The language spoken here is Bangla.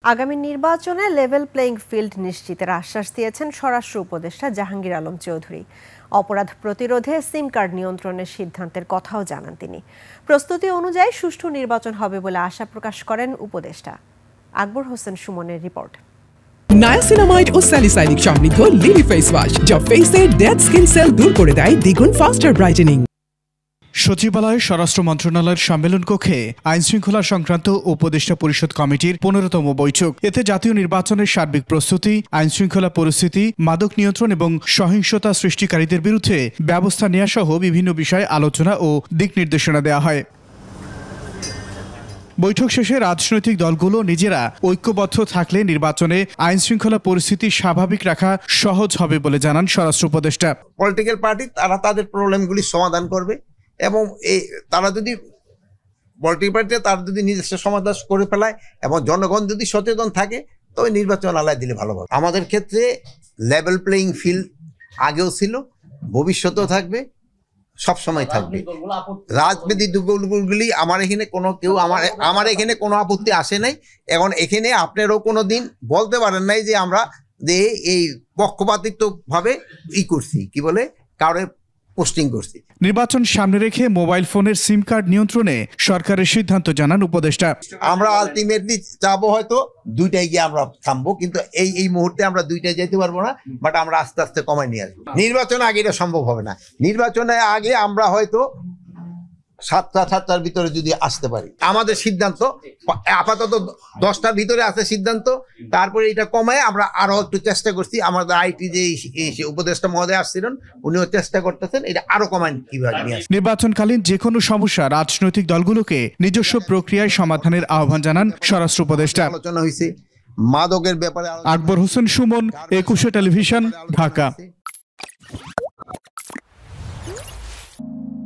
আগামী নির্বাচনে লেভেল প্লেইং ফিল্ড নিশ্চিতের আশ্বাস দিয়েছেন স্বরাষ্ট্র উপদেষ্টা জাহাঙ্গীর আলম চৌধুরী। অপরাধ প্রতিরোধে সিম কার্ড নিয়ন্ত্রণের সিদ্ধান্তের কথাও জানান তিনি। প্রস্তুতি অনুযায়ী সুষ্ঠু নির্বাচন হবে বলে আশা প্রকাশ করেন উপদেষ্টা। আকবর হোসেন সুমনের রিপোর্ট। নায়াসিনামাইড ও স্যালিসাইলিক সমৃদ্ধ লিলি ফেস ওয়াশ যা ফেসের ডেড স্কিন সেল দূর করে দেয় দ্বিগুণ ফাস্টার ব্রাইটেনিং। সচিবালয়ে স্বরাষ্ট্র মন্ত্রণালয়ের সম্মেলন কক্ষে আইন শৃঙ্খলা সংক্রান্ত উপদেষ্টা পরিষদ কমিটির 15তম বৈঠক। এতে জাতীয় নির্বাচনের সার্বিক প্রস্তুতি, আইন শৃঙ্খলা পরিস্থিতি, মাদক নিয়ন্ত্রণ এবং সহিংসতা সৃষ্টিকারীদের বিরুদ্ধে ব্যবস্থা নেওয়া সহ বিভিন্ন বিষয়ে আলোচনা ও দিক নির্দেশনা দেওয়া হয়। বৈঠক শেষে রাজনৈতিক দলগুলো নিজেরা ঐক্যবদ্ধ থাকলে নির্বাচনে আইন শৃঙ্খলা পরিস্থিতি স্বাভাবিক রাখা সহজ হবে বলে জানান স্বরাষ্ট্র উপদেষ্টা। পলিটিক্যাল পার্টি তারা তাদের প্রবলেমগুলি সমাধান করবে এবং তারা যদি পলিটিক্যাল পার্টিতে তারা যদি নিজস্ব সমাধান করে ফেলায় এবং জনগণ যদি সচেতন থাকে তবে নির্বাচন আলায় দিলে ভালো হবে। আমাদের ক্ষেত্রে লেভেল প্লেইং ফিল্ড আগেও ছিল, ভবিষ্যতেও থাকবে, সব সময় থাকবে। রাজনৈতিক দলগুলি আমার এখানে কোনো আপত্তি আসে নাই। এখন এখানে আপনারও কোনো দিন বলতে পারেন নাই যে আমরা যে এই পক্ষপাতিত্ব ভাবে করছি, কি বলে কারো পোস্টিং করছি। নির্বাচন সামনে রেখে মোবাইল ফোনের সিম কার্ড নিয়ন্ত্রণে সরকারের সিদ্ধান্ত জানান উপদেষ্টা। আমরা আলটিমেটলি চাবো হয়তো দুইটাই গিয়ে আমরা থামবো, কিন্তু এই মুহূর্তে আমরা দুইটাই যেতে পারবো না, বাট আমরা আস্তে আস্তে কমায় নিয়ে আসবো। নির্বাচনে আগে এটা সম্ভব হবে না। নির্বাচনে আগে আমরা হয়তো 7টার ভিতরে যদি আসতে পারি, আমাদের সিদ্ধান্ত আপাতত 10টার ভিতরে আছে সিদ্ধান্ত। তারপরে এটা কমায় আমরা আরো একটু চেষ্টা করছি। আমাদের আইটি যে উপদেষ্টা মহোদয় আসছিলেন, উনিও চেষ্টা করতেছেন এটা আরো কমায় কিভাবে নিয়ে আসে। নির্বাচনকালীন যে কোনো সমস্যা রাজনৈতিক দলগুলোকে নিজস্ব প্রক্রিয়ায় সমাধানের আহ্বান জানান স্বরাষ্ট্র উপদেষ্টা। আলোচনা হয়েছে মাদকের ব্যাপারে। আকবর হোসেন সুমন, 21 টেলিভিশন, ঢাকা।